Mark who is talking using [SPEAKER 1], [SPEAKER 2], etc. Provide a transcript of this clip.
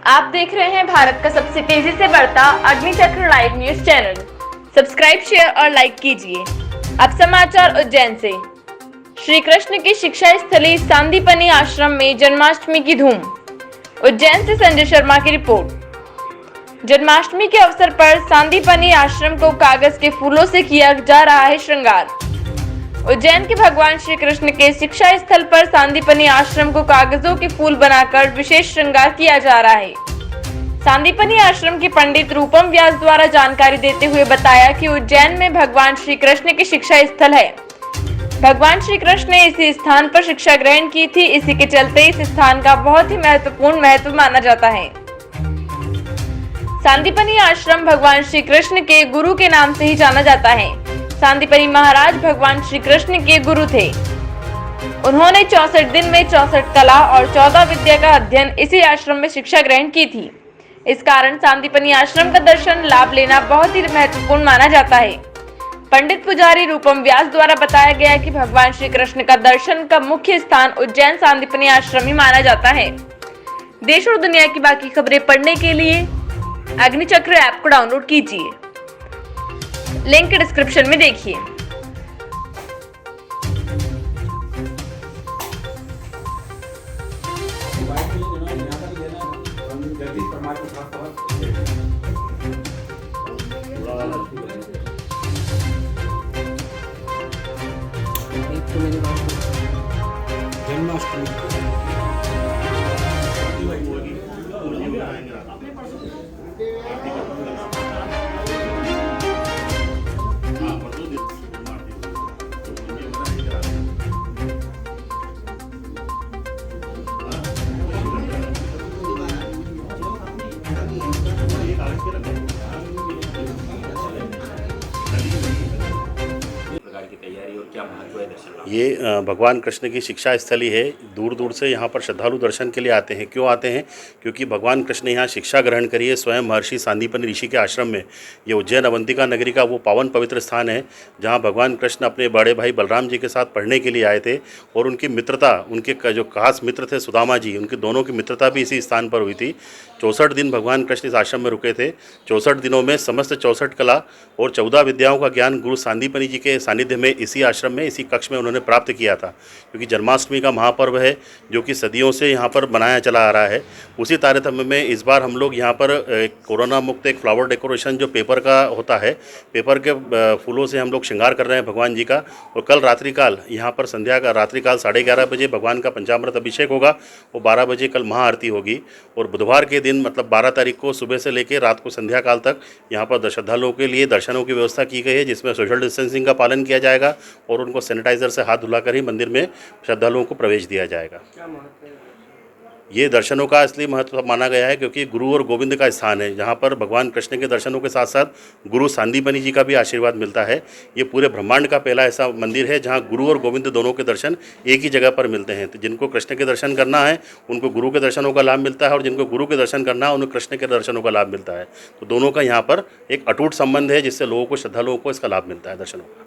[SPEAKER 1] आप देख रहे हैं भारत का सबसे तेजी से बढ़ता Agnichakra live news channel. Subscribe, share और लाइक कीजिए। अब समाचार उज्जैन से। श्री कृष्ण की शिक्षा स्थली सांदीपनि आश्रम में जन्माष्टमी की धूम। उज्जैन से संजय शर्मा की रिपोर्ट। जन्माष्टमी के अवसर पर सांदीपनि आश्रम को कागज के फूलों से किया जा रहा है श्रृंगार। उज्जैन के भगवान श्री कृष्ण के शिक्षा स्थल पर सांदीपनि आश्रम को कागजों के फूल बनाकर विशेष श्रृंगार किया जा रहा है। सांदीपनि आश्रम के पंडित रूपम व्यास द्वारा जानकारी देते हुए बताया कि उज्जैन में भगवान श्री कृष्ण की शिक्षा स्थल है। भगवान श्री कृष्ण ने इसी स्थान पर शिक्षा ग्रहण की थी। इसी के चलते इस स्थान का बहुत ही महत्वपूर्ण महत्व माना जाता है। सांदीपनि आश्रम भगवान श्री कृष्ण के गुरु के नाम से ही जाना जाता है। सांदीपनि महाराज भगवान श्री कृष्ण के गुरु थे। उन्होंने 64 दिन में 64 कला और 14 विद्या का अध्ययन इसी आश्रम में शिक्षा ग्रहण की थी। इस कारण सांदीपनि आश्रम का दर्शन लाभ लेना बहुत ही महत्वपूर्ण माना जाता है। पंडित पुजारी रूपम व्यास द्वारा बताया गया कि भगवान श्री कृष्ण का दर्शन का मुख्य स्थान उज्जैन सांदीपनि आश्रम ही माना जाता है। देश और दुनिया की बाकी खबरें पढ़ने के लिए अग्निचक्र ऐप को डाउनलोड कीजिए। लिंक डिस्क्रिप्शन में देखिए।
[SPEAKER 2] ये भगवान कृष्ण की शिक्षा स्थली है। दूर दूर से यहाँ पर श्रद्धालु दर्शन के लिए आते हैं। क्यों आते हैं? क्योंकि भगवान कृष्ण ने यहाँ शिक्षा ग्रहण करी है स्वयं महर्षि सांदीपनि ऋषि के आश्रम में। ये उज्जैन अवंतिका नगरी का वो पावन पवित्र स्थान है जहाँ भगवान कृष्ण अपने बड़े भाई बलराम जी के साथ पढ़ने के लिए आए थे और उनकी मित्रता, उनके जो खास मित्र थे सुदामा जी, उनके दोनों की मित्रता भी इसी स्थान पर हुई थी। 64 दिन भगवान कृष्ण इस आश्रम में रुके थे। 64 दिनों में समस्त 64 कला और 14 विद्याओं का ज्ञान गुरु सांदीपनि जी के सानिध्य में इसी आश्रम में, इसी कक्ष में उन्होंने प्राप्त किया था। क्योंकि जन्माष्टमी का महापर्व है जो कि सदियों से यहाँ पर बनाया चला आ रहा है। उसी तारतम्य में इस बार हम लोग यहाँ पर कोरोना मुक्त एक फ्लावर डेकोरेशन जो पेपर का होता है, पेपर के फूलों से हम लोग श्रृंगार कर रहे हैं भगवान जी का। और कल रात्रिकाल यहाँ पर संध्या का रात्रिकाल 11:30 बजे भगवान का पंचामृत अभिषेक होगा और 12 बजे कल महाआरती होगी। और बुधवार के दिन मतलब 12 तारीख को सुबह से लेकर रात को संध्या काल तक यहाँ पर श्रद्धालुओं के लिए दर्शनों की व्यवस्था की गई है, जिसमें सोशल डिस्टेंसिंग का पालन किया जाएगा और उनको सैनिटाइजर से हाथ धुलाकर ही मंदिर में श्रद्धालुओं को प्रवेश दिया जाएगा। ये दर्शनों का इसलिए महत्व माना गया है क्योंकि गुरु और गोविंद का स्थान है, जहाँ पर भगवान कृष्ण के दर्शनों के साथ साथ गुरु सांदीपनि जी का भी आशीर्वाद मिलता है। ये पूरे ब्रह्मांड का पहला ऐसा मंदिर है जहाँ गुरु और गोविंद दोनों के दर्शन एक ही जगह पर मिलते हैं। तो जिनको कृष्ण के दर्शन करना है उनको गुरु के दर्शनों का लाभ मिलता है और जिनको गुरु के दर्शन करना है उन्हें कृष्ण के दर्शनों का लाभ मिलता है। तो दोनों का यहाँ पर एक अटूट संबंध है जिससे लोगों को, श्रद्धालुओं को इसका लाभ मिलता है दर्शनों का।